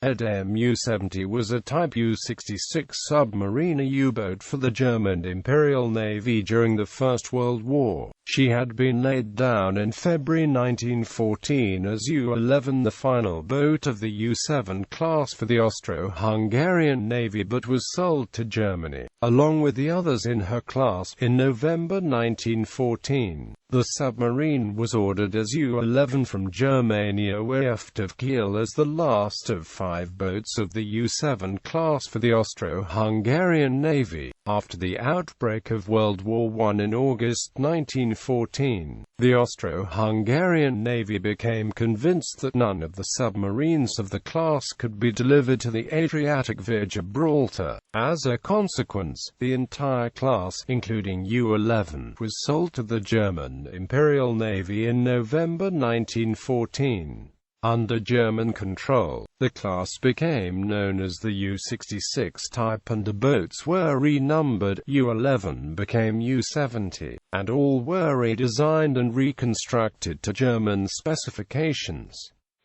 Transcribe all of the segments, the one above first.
U-70 was a Type U-66 submarine U-boat for the German Imperial Navy during the First World War. She had been laid down in February 1914 as U-11, the final boat of the U-7 class for the Austro-Hungarian Navy, but was sold to Germany, along with the others in her class, in November 1914. The submarine was ordered as U-11 from Germaniawerft of Kiel as the last of 5 boats of the U-7 class for the Austro-Hungarian Navy. After the outbreak of World War I in August 1914, the Austro-Hungarian Navy became convinced that none of the submarines of the class could be delivered to the Adriatic via Gibraltar. As a consequence, the entire class, including U-11, was sold to the German Imperial Navy in November 1914. Under German control, the class became known as the U-66 type, and the boats were renumbered. U-11 became U-70, and all were redesigned and reconstructed to German specifications.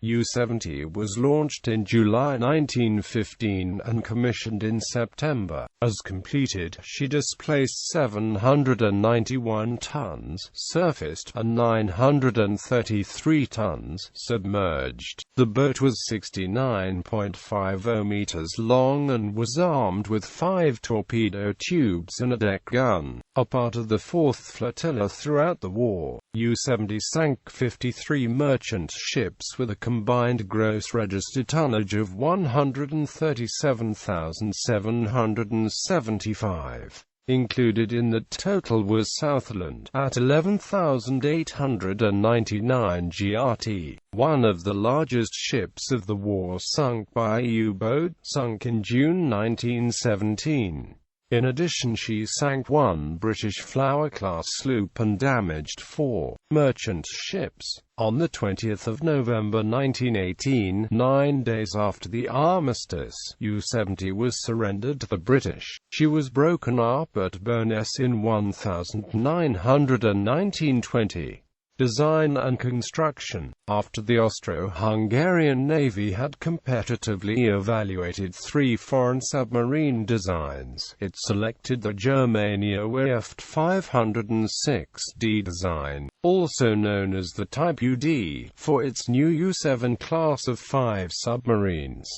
U-70 was launched in July 1915 and commissioned in September. As completed, she displaced 791 tons, surfaced, and 933 tons, submerged. The boat was 69.50 meters long and was armed with 5 torpedo tubes and a deck gun. A part of the 4th Flotilla throughout the war, U-70 sank 53 merchant ships with a combined gross registered tonnage of 137,775. Included in the total was Southland, at 11,899 GRT, one of the largest ships of the war sunk by a U-boat, sunk in June 1917. In addition, she sank 1 British Flower-class sloop and damaged 4 merchant ships. On the 20th of November 1918, 9 days after the armistice, U-70 was surrendered to the British. She was broken up at Bowness in 1920. Design and construction. After the Austro-Hungarian Navy had competitively evaluated 3 foreign submarine designs, it selected the Germaniawerft 506D design, also known as the Type UD, for its new U-7 class of 5 submarines.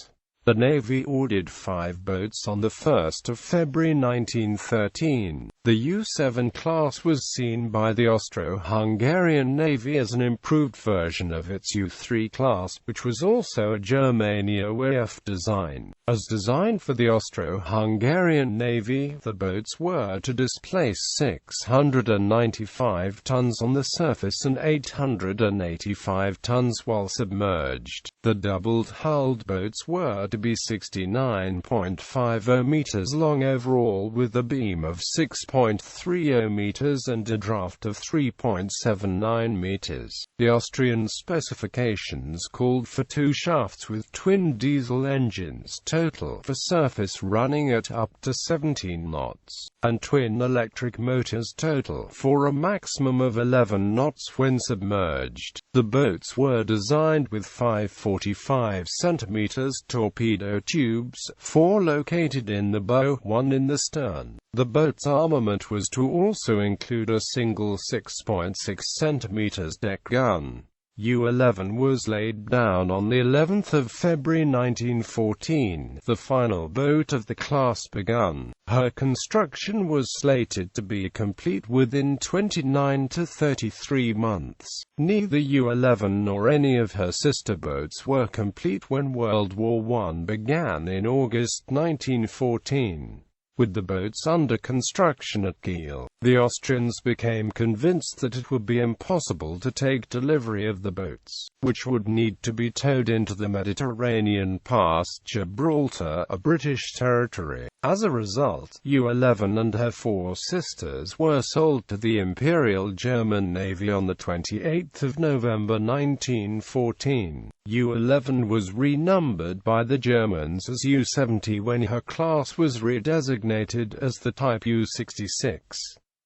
The Navy ordered 5 boats on 1 February 1913. The U-7 class was seen by the Austro-Hungarian Navy as an improved version of its U-3 class, which was also a Germaniawerft design. As designed for the Austro-Hungarian Navy, the boats were to displace 695 tons on the surface and 885 tons while submerged. The doubled-hulled boats were to be 69.50 meters long overall, with a beam of 6.30 meters and a draft of 3.79 meters. The Austrian specifications called for 2 shafts with twin diesel engines total for surface running at up to 17 knots, and twin electric motors total for a maximum of 11 knots when submerged. The boats were designed with 545 cm torpedo tubes, 4 located in the bow, 1 in the stern. The boat's armament was to also include a single 6.6 cm deck gun. U-11 was laid down on the 11th of February 1914. The final boat of the class begun. Her construction was slated to be complete within 29 to 33 months. Neither U-11 nor any of her sister boats were complete when World War I began in August 1914. With the boats under construction at Kiel, the Austrians became convinced that it would be impossible to take delivery of the boats, which would need to be towed into the Mediterranean past Gibraltar, a British territory. As a result, U-11 and her 4 sisters were sold to the Imperial German Navy on 28 November 1914. U-11 was renumbered by the Germans as U-70 when her class was redesignated as the Type U-66.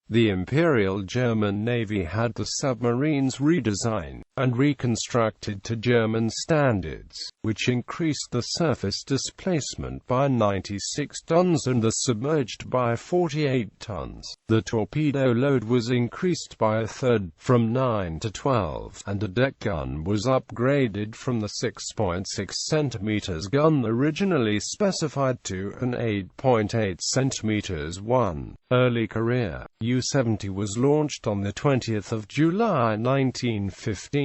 The Imperial German Navy had the submarines redesigned, and reconstructed to German standards, which increased the surface displacement by 96 tons and the submerged by 48 tons. The torpedo load was increased by a third, from 9 to 12, and the deck gun was upgraded from the 6.6 cm gun originally specified to an 8.8 cm one. Early career. U-70 was launched on the 20th of July 1915.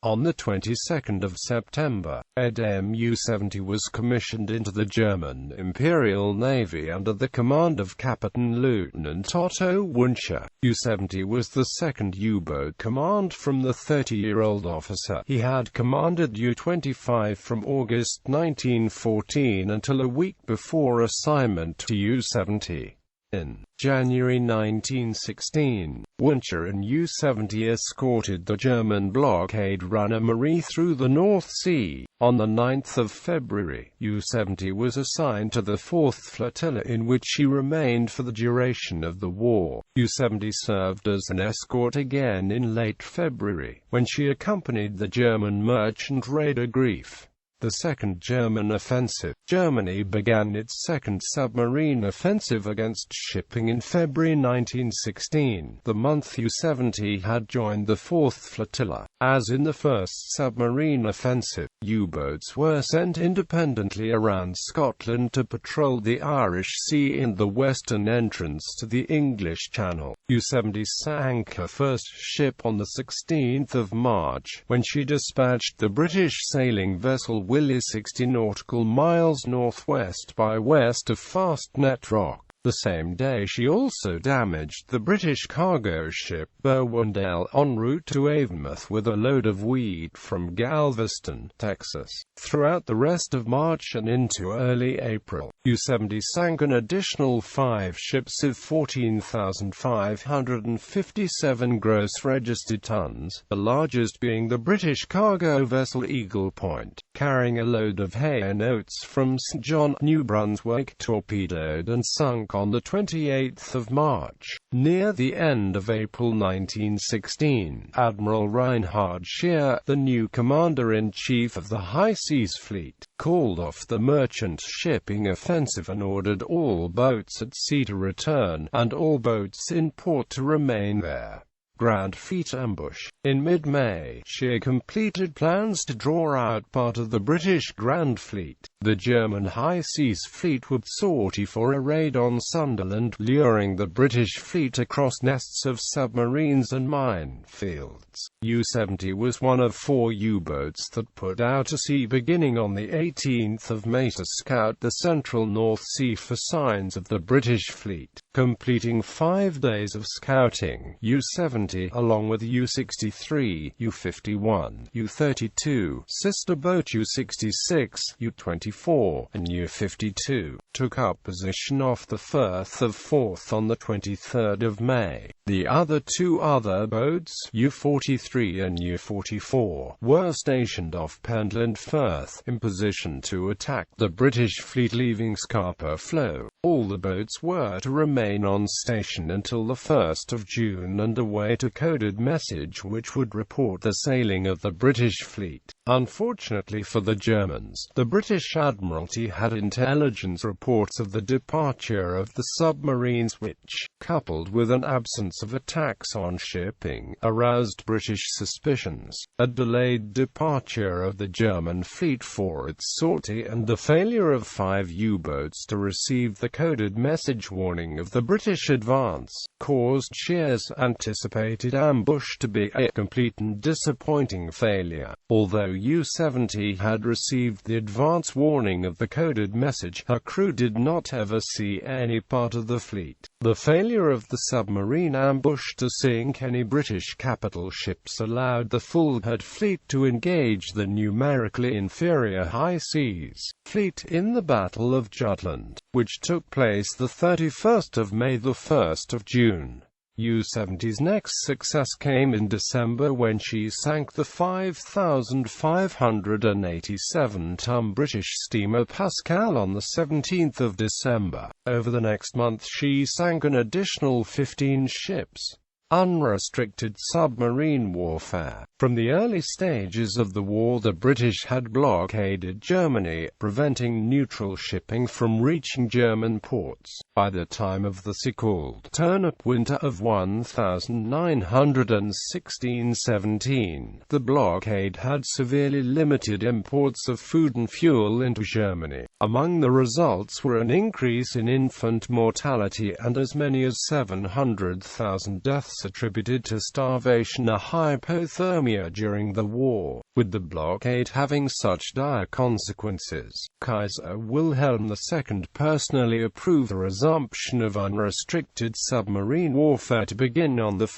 On the 22nd of September, U-70 was commissioned into the German Imperial Navy under the command of Captain Lieutenant Otto Wünsche. U-70 was the second U-boat command from the 30-year-old officer. He had commanded U-25 from August 1914 until a week before assignment to U-70. In January 1916, Wünsche and U-70 escorted the German blockade runner Marie through the North Sea. On the 9th of February, U-70 was assigned to the 4th Flotilla, in which she remained for the duration of the war. U-70 served as an escort again in late February, when she accompanied the German merchant raider Grief. The Second German Offensive. Germany began its second submarine offensive against shipping in February 1916, the month U-70 had joined the 4th Flotilla. As in the first submarine offensive, U-boats were sent independently around Scotland to patrol the Irish Sea and the western entrance to the English Channel. U-70 sank her first ship on the 16th of March, when she dispatched the British sailing vessel Willie 60 nautical miles northwest by west of Fastnet Rock. The same day she also damaged the British cargo ship Berwindale en route to Avonmouth with a load of wheat from Galveston, Texas. Throughout the rest of March and into early April, U-70 sank an additional 5 ships of 14,557 gross registered tons, the largest being the British cargo vessel Eagle Point, carrying a load of hay and oats from St. John, New Brunswick, torpedoed and sunk on the 28th of March. Near the end of April 1916, Admiral Reinhard Scheer, the new commander-in-chief of the High Seas Fleet, called off the merchant shipping offensive and ordered all boats at sea to return, and all boats in port to remain there. Grand Fleet ambush. In mid-May, Scheer completed plans to draw out part of the British Grand Fleet. The German High Seas Fleet would sortie for a raid on Sunderland, luring the British fleet across nests of submarines and minefields. U-70 was one of 4 U-boats that put out to sea beginning on the 18th of May to scout the central North Sea for signs of the British fleet. Completing 5 days of scouting, U-70, along with U-63, U-51, U-32, sister boat U-66, U-24, and U-52, took up position off the Firth of Forth on the 23rd of May. The other 2 other boats, U-43 and U-44, were stationed off Pentland Firth, in position to attack the British fleet leaving Scapa Flow. All the boats were to remain on station until the 1st of June and await a coded message which would report the sailing of the British fleet. Unfortunately for the Germans, the British Admiralty had intelligence reports of the departure of the submarines which, coupled with an absence of attacks on shipping, aroused British suspicions. A delayed departure of the German fleet for its sortie and the failure of 5 U-boats to receive the coded message warning of the British advance caused Scheer's anticipated ambush to be a complete and disappointing failure. Although U-70 had received the advance warning of the coded message, her crew did not ever see any part of the fleet. The failure of the submarine ambush to sink any British capital ships allowed the full-head fleet to engage the numerically inferior High Seas Fleet in the Battle of Jutland, which took place the 31st of May to the 1st of June. U-70's next success came in December when she sank the 5,587-ton British steamer Pascal on the 17th of December. Over the next month she sank an additional 15 ships. Unrestricted submarine warfare. From the early stages of the war, the British had blockaded Germany, preventing neutral shipping from reaching German ports. By the time of the so-called turnip winter of 1916–17, the blockade had severely limited imports of food and fuel into Germany. Among the results were an increase in infant mortality and as many as 700,000 deaths attributed to starvation or hypothermia during the war. With the blockade having such dire consequences, Kaiser Wilhelm II personally approved the resumption of unrestricted submarine warfare to begin on 1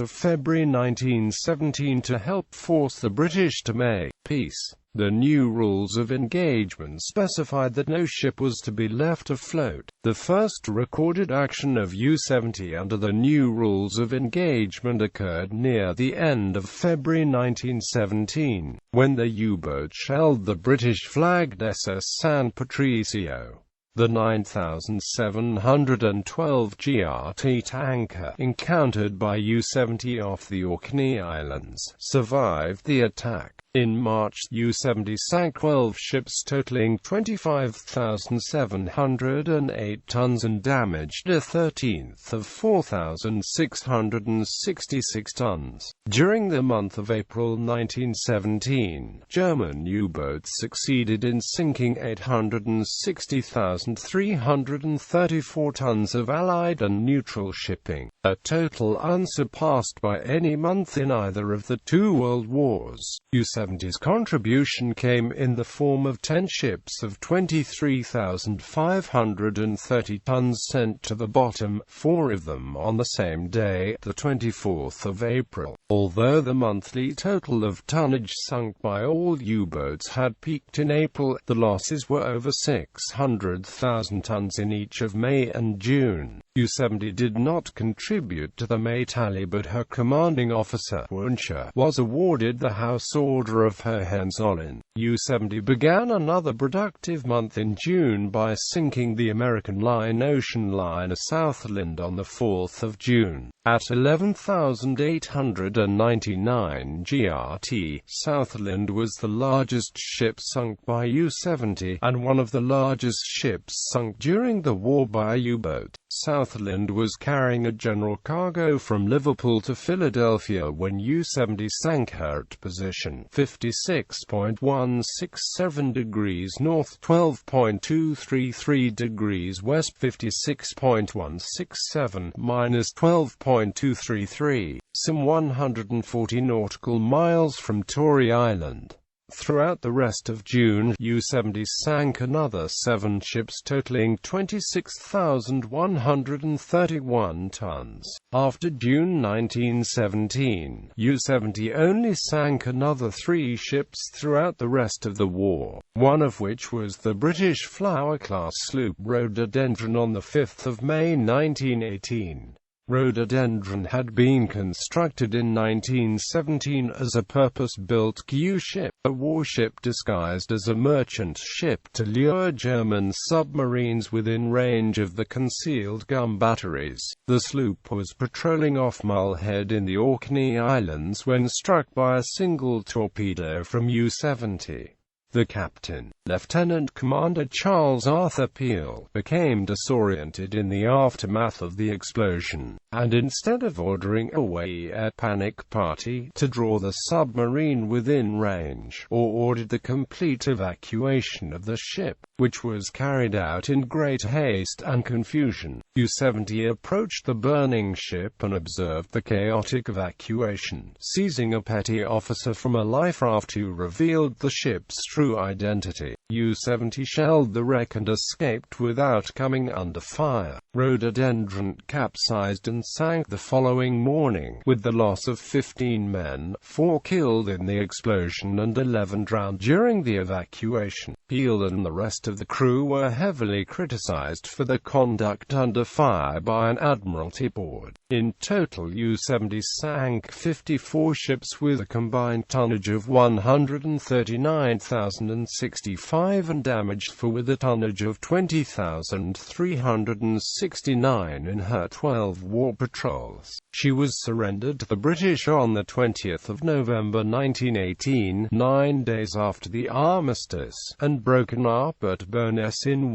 February 1917 to help force the British to make peace. The new rules of engagement specified that no ship was to be left afloat. The first recorded action of U-70 under the new rules of engagement occurred near the end of February 1917, when the U-boat shelled the British-flagged SS San Patricio. The 9,712 GRT tanker, encountered by U-70 off the Orkney Islands, survived the attack. In March, U-70 sank 12 ships totaling 25,708 tons and damaged a 13th of 4,666 tons. During the month of April 1917, German U-boats succeeded in sinking 860,334 tons of Allied and neutral shipping, a total unsurpassed by any month in either of the two world wars. U-70's contribution came in the form of 10 ships of 23,530 tons sent to the bottom, 4 of them on the same day, the 24th of April. Although the monthly total of tonnage sunk by all U-boats had peaked in April, the losses were over 600,000 tons in each of May and June. U-70 did not contribute to the May tally, but her commanding officer, Wünsche, was awarded the House Order of Hohenzollern. U-70 began another productive month in June by sinking the American line ocean liner Southland on the 4th of June. At 11,899 GRT, Southland was the largest ship sunk by U-70, and one of the largest ships sunk during the war by a U-boat. Southland was carrying a general cargo from Liverpool to Philadelphia when U-70 sank her at position 56.167 degrees north, 12.233 degrees west, 56.167 minus 12.233, some 140 nautical miles from Tory Island. Throughout the rest of June, U-70 sank another 7 ships totaling 26,131 tons. After June 1917, U-70 only sank another 3 ships throughout the rest of the war, one of which was the British Flower-class sloop Rhododendron on 5 May 1918. Rhododendron had been constructed in 1917 as a purpose-built U-ship, a warship disguised as a merchant ship to lure German submarines within range of the concealed gun batteries. The sloop was patrolling off Mull Head in the Orkney Islands when struck by a single torpedo from U-70. The captain, Lieutenant Commander Charles Arthur Peel, became disoriented in the aftermath of the explosion, and instead of ordering a panic party to draw the submarine within range, ordered the complete evacuation of the ship, which was carried out in great haste and confusion. U-70 approached the burning ship and observed the chaotic evacuation, seizing a petty officer from a life raft who revealed the ship's true identity. U-70 shelled the wreck and escaped without coming under fire. Rhododendron capsized and sank the following morning, with the loss of 15 men, 4 killed in the explosion and 11 drowned during the evacuation. Peel and the rest of the crew were heavily criticized for their conduct under fire by an Admiralty board. In total, U-70 sank 54 ships with a combined tonnage of 139,065 alive and damaged for with a tonnage of 20,369 in her 12 war patrols. She was surrendered to the British on the 20th of November 1918, 9 days after the armistice, and broken up at Bowness in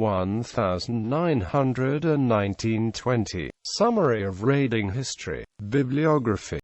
1920. Summary of raiding history. Bibliography.